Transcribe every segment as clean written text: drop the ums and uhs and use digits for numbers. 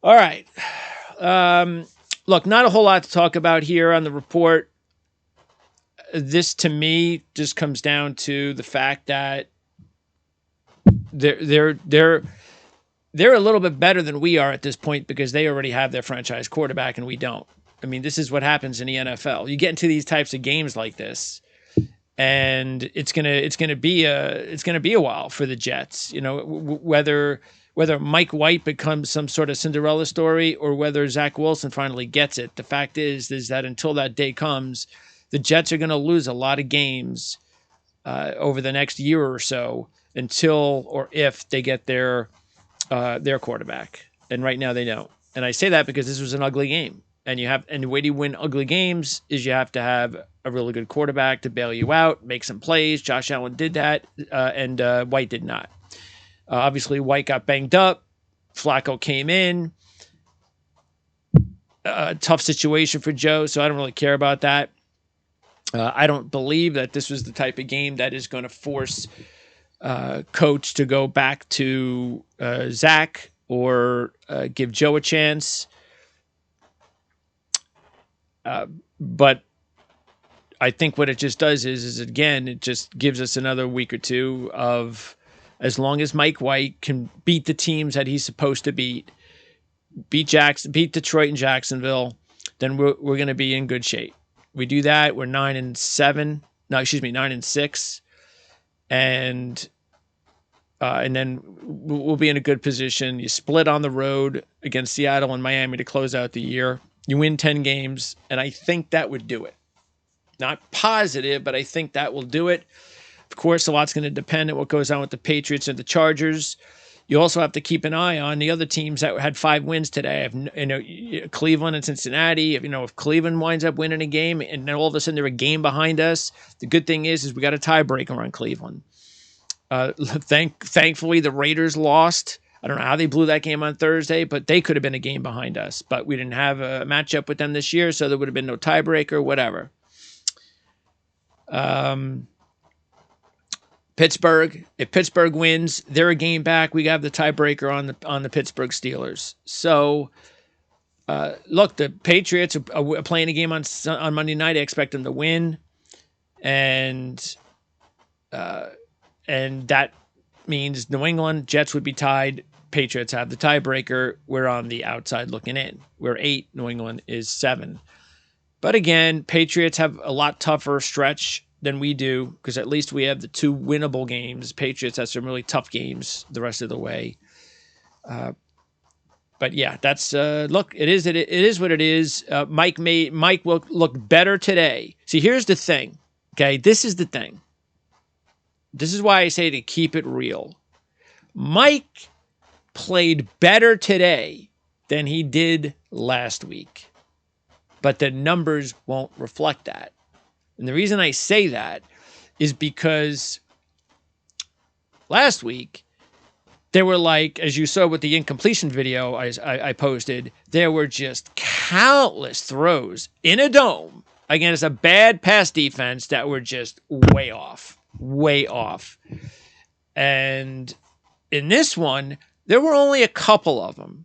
All right. Look, not a whole lot to talk about here on the report. This to me just comes down to the fact that they're they're they're they're a little bit better than we are at this point because they already have their franchise quarterback and we don't. I mean, this is what happens in the NFL. You get into these types of games like this, and it's gonna be a while for the Jets. Whether Mike White becomes some sort of Cinderella story or whether Zach Wilson finally gets it. The fact is that until that day comes, the Jets are going to lose a lot of games over the next year or so until or if they get their quarterback. And right now they don't. And I say that because this was an ugly game. And the way to win ugly games is you have to have a really good quarterback to bail you out, make some plays. Josh Allen did that, and White did not. Obviously, White got banged up. Flacco came in. Tough situation for Joe, so I don't really care about that. I don't believe that this was the type of game that is going to force coach to go back to Zach or give Joe a chance. But I think what it just does is again, it just gives us another week or two of, as long as Mike White can beat the teams that he's supposed to beat Detroit and Jacksonville, then we're going to be in good shape. We do that, we're 9-7. No, excuse me, 9-6, and then we'll be in a good position. You split on the road against Seattle and Miami to close out the year. You win 10 games, and I think that would do it. Not positive, but I think that will do it. Of course, a lot's going to depend on what goes on with the Patriots and the Chargers. You also have to keep an eye on the other teams that had 5 wins today. Cleveland and Cincinnati. If Cleveland winds up winning a game and then all of a sudden they're a game behind us, the good thing is we got a tiebreaker on Cleveland. Thankfully, the Raiders lost. I don't know how they blew that game on Thursday, but they could have been a game behind us. But we didn't have a matchup with them this year, so there would have been no tiebreaker, whatever. Pittsburgh. If Pittsburgh wins, they're a game back. We have the tiebreaker on the Pittsburgh Steelers. So, look, the Patriots are playing a game on Monday night. I expect them to win, and that means New England Jets would be tied. Patriots have the tiebreaker. We're on the outside looking in. We're 8. New England is 7. But again, Patriots have a lot tougher stretch than we do because at least we have the 2 winnable games. Patriots have some really tough games the rest of the way. But yeah, that's look. It is what it is. Mike will look better today. See, here's the thing. Okay, this is the thing. This is why I say to keep it real. Mike played better today than he did last week, but the numbers won't reflect that. And the reason I say that is because last week, there were, like, as you saw with the incompletion video I posted, there were just countless throws in a dome against a bad pass defense that were just way off. And in this one, there were only a couple of them.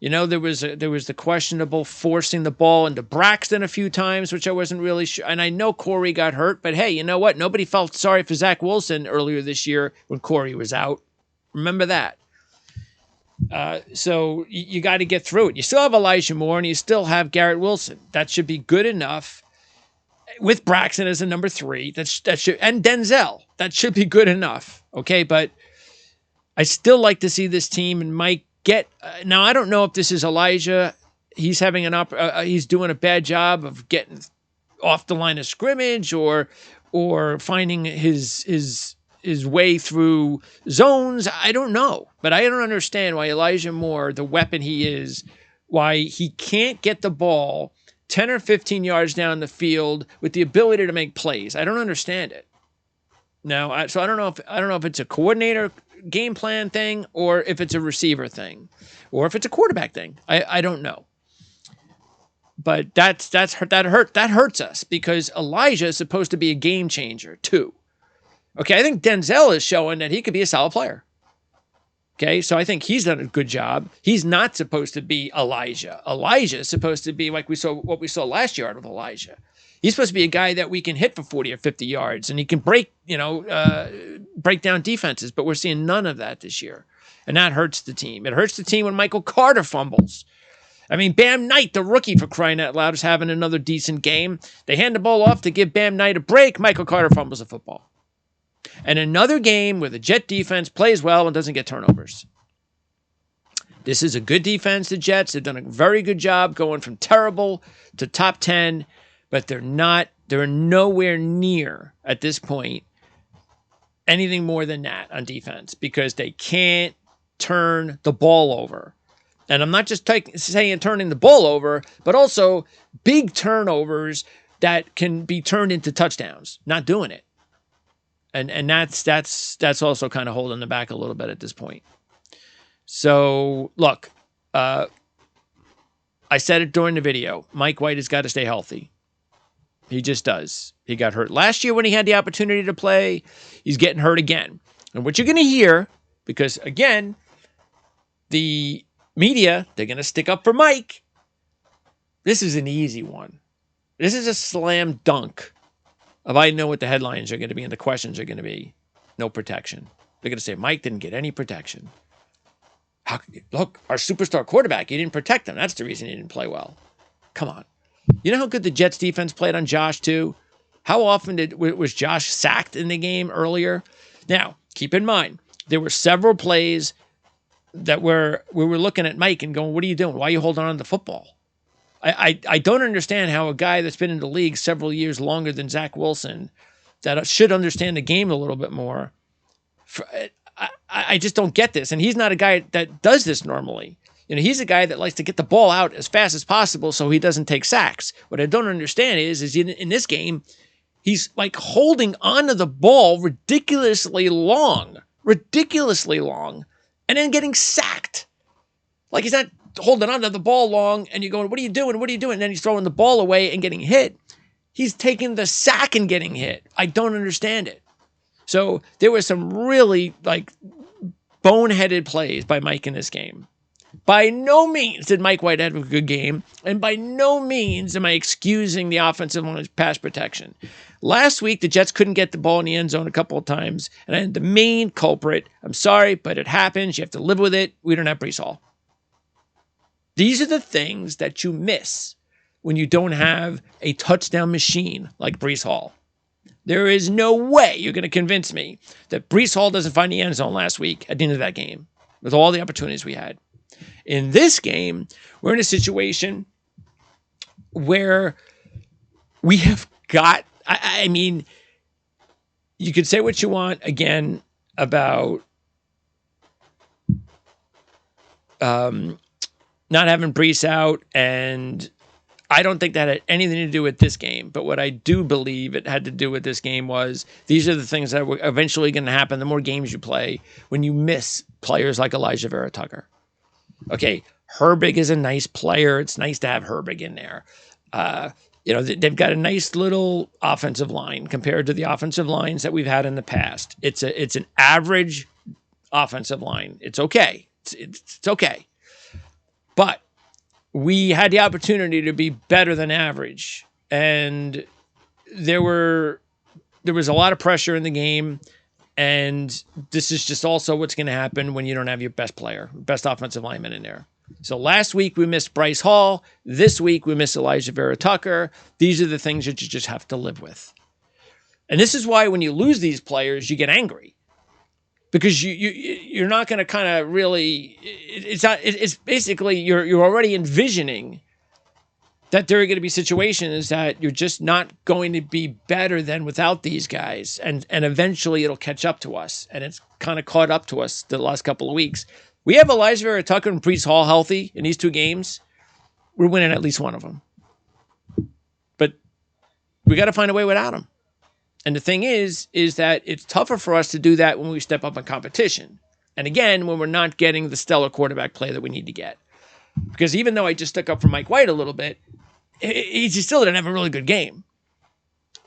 There was the questionable forcing the ball into Braxton a few times, which I wasn't really sure. And I know Corey got hurt, but hey, you know what? Nobody felt sorry for Zach Wilson earlier this year when Corey was out. Remember that. So you got to get through it. You still have Elijah Moore and you still have Garrett Wilson. That should be good enough. With Braxton as a number 3, and Denzel, that should be good enough. Okay, but I still like to see this team and Mike get. Now I don't know if this is Elijah. He's having he's doing a bad job of getting off the line of scrimmage or finding his way through zones. I don't know, but I don't understand why Elijah Moore, the weapon he is, why he can't get the ball 10 or 15 yards down the field with the ability to make plays. I don't understand it. No, so I don't know if it's a coordinator game plan thing or if it's a receiver thing or if it's a quarterback thing. I don't know. But that hurts us because Elijah is supposed to be a game changer too. Okay, I think Denzel is showing that he could be a solid player. Okay, so I think he's done a good job. He's not supposed to be Alija. Alija is supposed to be like what we saw last year out of Alija. He's supposed to be a guy that we can hit for 40 or 50 yards, and he can break down defenses, but we're seeing none of that this year. And that hurts the team. It hurts the team when Michael Carter fumbles. I mean, Bam Knight, the rookie, for crying out loud, is having another decent game. They hand the ball off to give Bam Knight a break. Michael Carter fumbles the football. And another game where the Jet defense plays well and doesn't get turnovers. This is a good defense, the Jets. They've done a very good job going from terrible to top 10, but they're nowhere near, at this point, anything more than that on defense because they can't turn the ball over. And I'm not just saying turning the ball over, but also big turnovers that can be turned into touchdowns. Not doing it. And that's also kind of holding them back a little bit at this point. So, look, I said it during the video. Mike White has got to stay healthy. He just does. He got hurt last year when he had the opportunity to play. He's getting hurt again. And what you're going to hear, because, again, the media, they're going to stick up for Mike. This is an easy one. This is a slam dunk. If I know what the headlines are going to be and the questions are going to be, no protection. They're going to say, Mike didn't get any protection. Look, our superstar quarterback, he didn't protect him. That's the reason he didn't play well. Come on. You know how good the Jets defense played on Josh, too? How often was Josh sacked in the game earlier? Now, keep in mind, there were several plays that we were looking at Mike and going, what are you doing? Why are you holding on to the football? I don't understand how a guy that's been in the league several years longer than Zach Wilson, that should understand the game a little bit more, I just don't get this. And he's not a guy that does this normally. You know, he's a guy that likes to get the ball out as fast as possible so he doesn't take sacks. What I don't understand is in this game, he's like holding onto the ball ridiculously long, and then getting sacked. Like he's not holding onto the ball long and you're going, what are you doing? What are you doing? And then he's throwing the ball away and getting hit. He's taking the sack and getting hit. I don't understand it. So there was some really like boneheaded plays by Mike in this game. By no means did Mike White have a good game, and by no means am I excusing the offensive line's pass protection. Last week, the Jets couldn't get the ball in the end zone a couple of times, and the main culprit, I'm sorry, but it happens. You have to live with it. We don't have Breece Hall. These are the things that you miss when you don't have a touchdown machine like Breece Hall. There is no way you're going to convince me that Breece Hall doesn't find the end zone last week at the end of that game with all the opportunities we had. In this game, we're in a situation where we have got, I mean, you could say what you want again about not having Breece out, and I don't think that had anything to do with this game. But what I do believe it had to do with this game was these are the things that were eventually going to happen the more games you play when you miss players like Alija Vera-Tucker. Okay, Herbig is a nice player. It's nice to have Herbig in there. They've got a nice little offensive line compared to the offensive lines that we've had in the past. It's an average offensive line. It's okay. It's okay. But we had the opportunity to be better than average. And there was a lot of pressure in the game. And this is just also what's going to happen when you don't have your best player, best offensive lineman in there. So last week we missed Breece Hall. This week we missed Alija Vera-Tucker. These are the things that you just have to live with. And this is why when you lose these players, you get angry. Because you're not going to kind of really, it's basically you're already envisioning that there are going to be situations that you're just not going to be better than without these guys. And eventually it'll catch up to us. And it's kind of caught up to us the last couple of weeks. We have Alija Vera-Tucker and Breece Hall healthy in these two games. We're winning at least one of them. But we got to find a way without them. And the thing is that it's tougher for us to do that when we step up in competition. And again, when we're not getting the stellar quarterback play that we need to get. Because even though I just stuck up for Mike White a little bit, he still didn't have a really good game.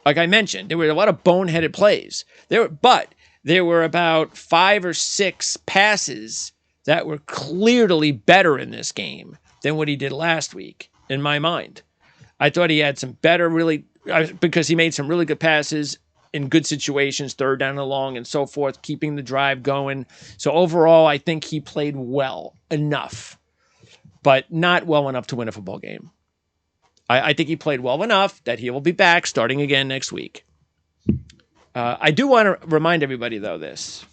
Like I mentioned, there were a lot of boneheaded plays. There were about 5 or 6 passes that were clearly better in this game than what he did last week, in my mind. I thought he had some better, because he made some really good passes in good situations, third down and long and so forth, keeping the drive going. So overall, I think he played well enough, but not well enough to win a football game. I think he played well enough that he will be back starting again next week. I do want to remind everybody, though, this.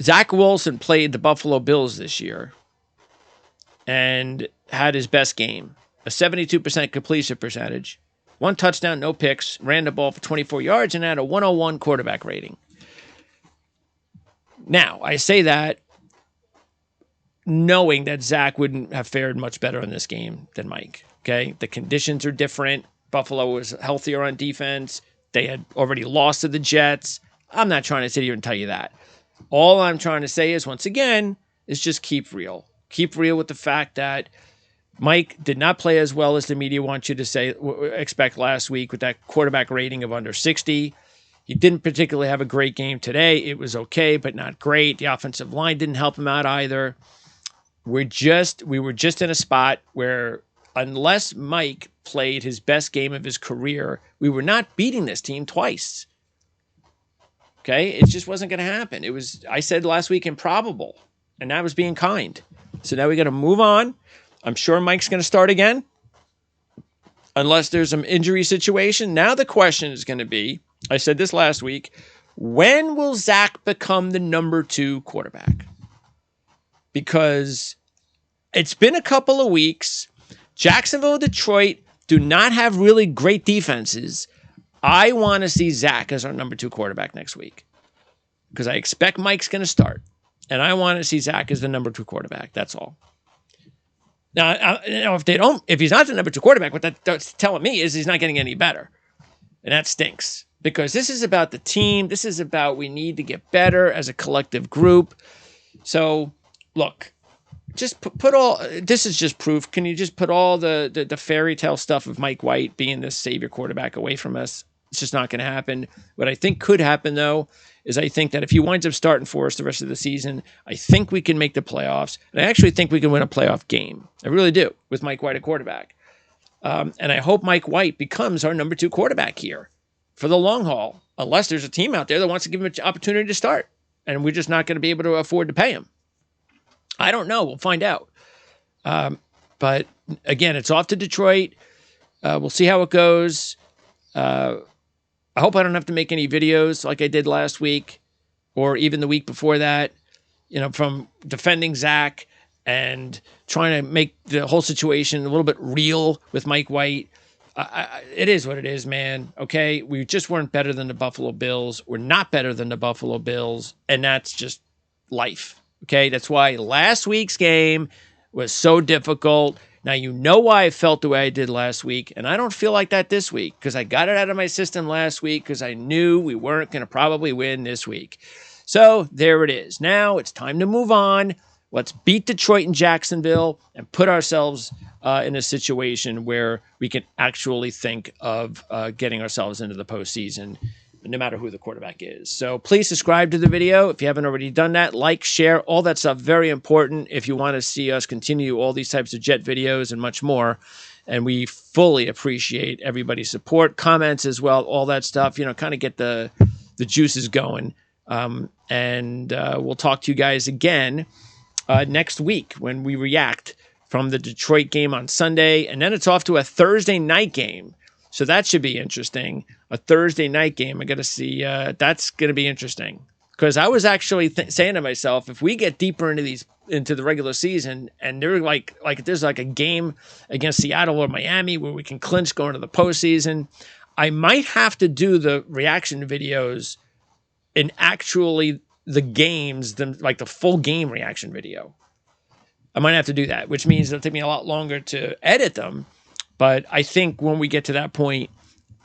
Zach Wilson played the Buffalo Bills this year and had his best game. A 72% completion percentage, 1 touchdown, no picks, ran the ball for 24 yards, and had a 101 quarterback rating. Now, I say that knowing that Zach wouldn't have fared much better in this game than Mike, okay? The conditions are different. Buffalo was healthier on defense. They had already lost to the Jets. I'm not trying to sit here and tell you that. All I'm trying to say is, once again, is just keep real. Keep real with the fact that Mike did not play as well as the media wants you to expect last week with that quarterback rating of under 60. He didn't particularly have a great game today. It was okay, but not great. The offensive line didn't help him out either. We were just in a spot where unless Mike played his best game of his career, we were not beating this team twice. Okay? It just wasn't going to happen. I said last week, improbable, and that was being kind. So now we got to move on. I'm sure Mike's going to start again, unless there's some injury situation. Now the question is going to be, I said this last week, when will Zach become the number 2 quarterback? Because it's been a couple of weeks. Jacksonville and Detroit do not have really great defenses. I want to see Zach as our number 2 quarterback next week because I expect Mike's going to start, and I want to see Zach as the number 2 quarterback. That's all. Now, if he's not the number 2 quarterback, what that's telling me is he's not getting any better, and that stinks because this is about the team. This is about we need to get better as a collective group. So, look. Just put all, this is just proof. Can you just put all the fairy tale stuff of Mike White being this savior quarterback away from us? It's just not going to happen. What I think could happen, though, is I think that if he winds up starting for us the rest of the season, I think we can make the playoffs. And I actually think we can win a playoff game. I really do, with Mike White at quarterback. And I hope Mike White becomes our number 2 quarterback here for the long haul, unless there's a team out there that wants to give him an opportunity to start. And we're just not going to be able to afford to pay him. I don't know. We'll find out. But again, it's off to Detroit. We'll see how it goes. I hope I don't have to make any videos like I did last week or even the week before that, from defending Zach and trying to make the whole situation a little bit real with Mike White. It is what it is, man. Okay. We just weren't better than the Buffalo Bills. We're not better than the Buffalo Bills. And that's just life. Okay, that's why last week's game was so difficult. Now, you know why I felt the way I did last week, and I don't feel like that this week because I got it out of my system last week because I knew we weren't going to probably win this week. So there it is. Now it's time to move on. Let's beat Detroit and Jacksonville and put ourselves in a situation where we can actually think of getting ourselves into the postseason, no matter who the quarterback is. So please subscribe to the video if you haven't already done that. Like, share, all that stuff, very important if you want to see us continue all these types of Jet videos and much more. And we fully appreciate everybody's support, comments as well, all that stuff, kind of get the juices going. And we'll talk to you guys again next week when we react from the Detroit game on Sunday. And then it's off to a Thursday night game. So that should be interesting. A Thursday night game. I got to see. That's going to be interesting because I was actually saying to myself, if we get deeper into the regular season, and they're like there's like a game against Seattle or Miami where we can clinch going to the postseason, I might have to do the reaction videos in actually the games, like the full game reaction video. I might have to do that, which means it'll take me a lot longer to edit them. But I think when we get to that point,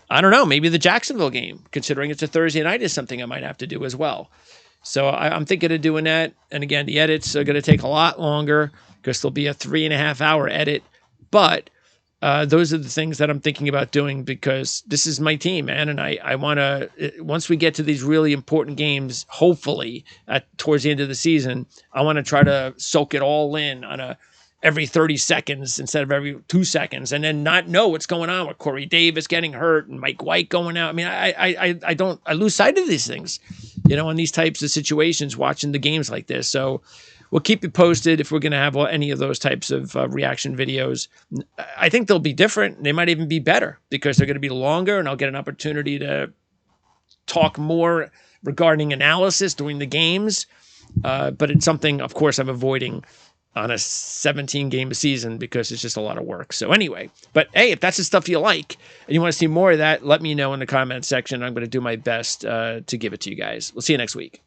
I don't know, maybe the Jacksonville game, considering it's a Thursday night, is something I might have to do as well. So I'm thinking of doing that. And again, the edits are going to take a lot longer because there'll be a 3.5 hour edit. But those are the things that I'm thinking about doing because this is my team, man. And I want to, once we get to these really important games, hopefully towards the end of the season, I want to try to soak it all in on every 30 seconds instead of every 2 seconds, and then not know what's going on with Corey Davis getting hurt and Mike White going out. I mean, I lose sight of these things, in these types of situations, watching the games like this. So we'll keep you posted if we're going to have any of those types of reaction videos. I think they'll be different. They might even be better because they're going to be longer, and I'll get an opportunity to talk more regarding analysis during the games. But it's something, of course, I'm avoiding on a 17-game season because it's just a lot of work. So anyway, but hey, if that's the stuff you like and you want to see more of that, let me know in the comment section. I'm going to do my best to give it to you guys. We'll see you next week.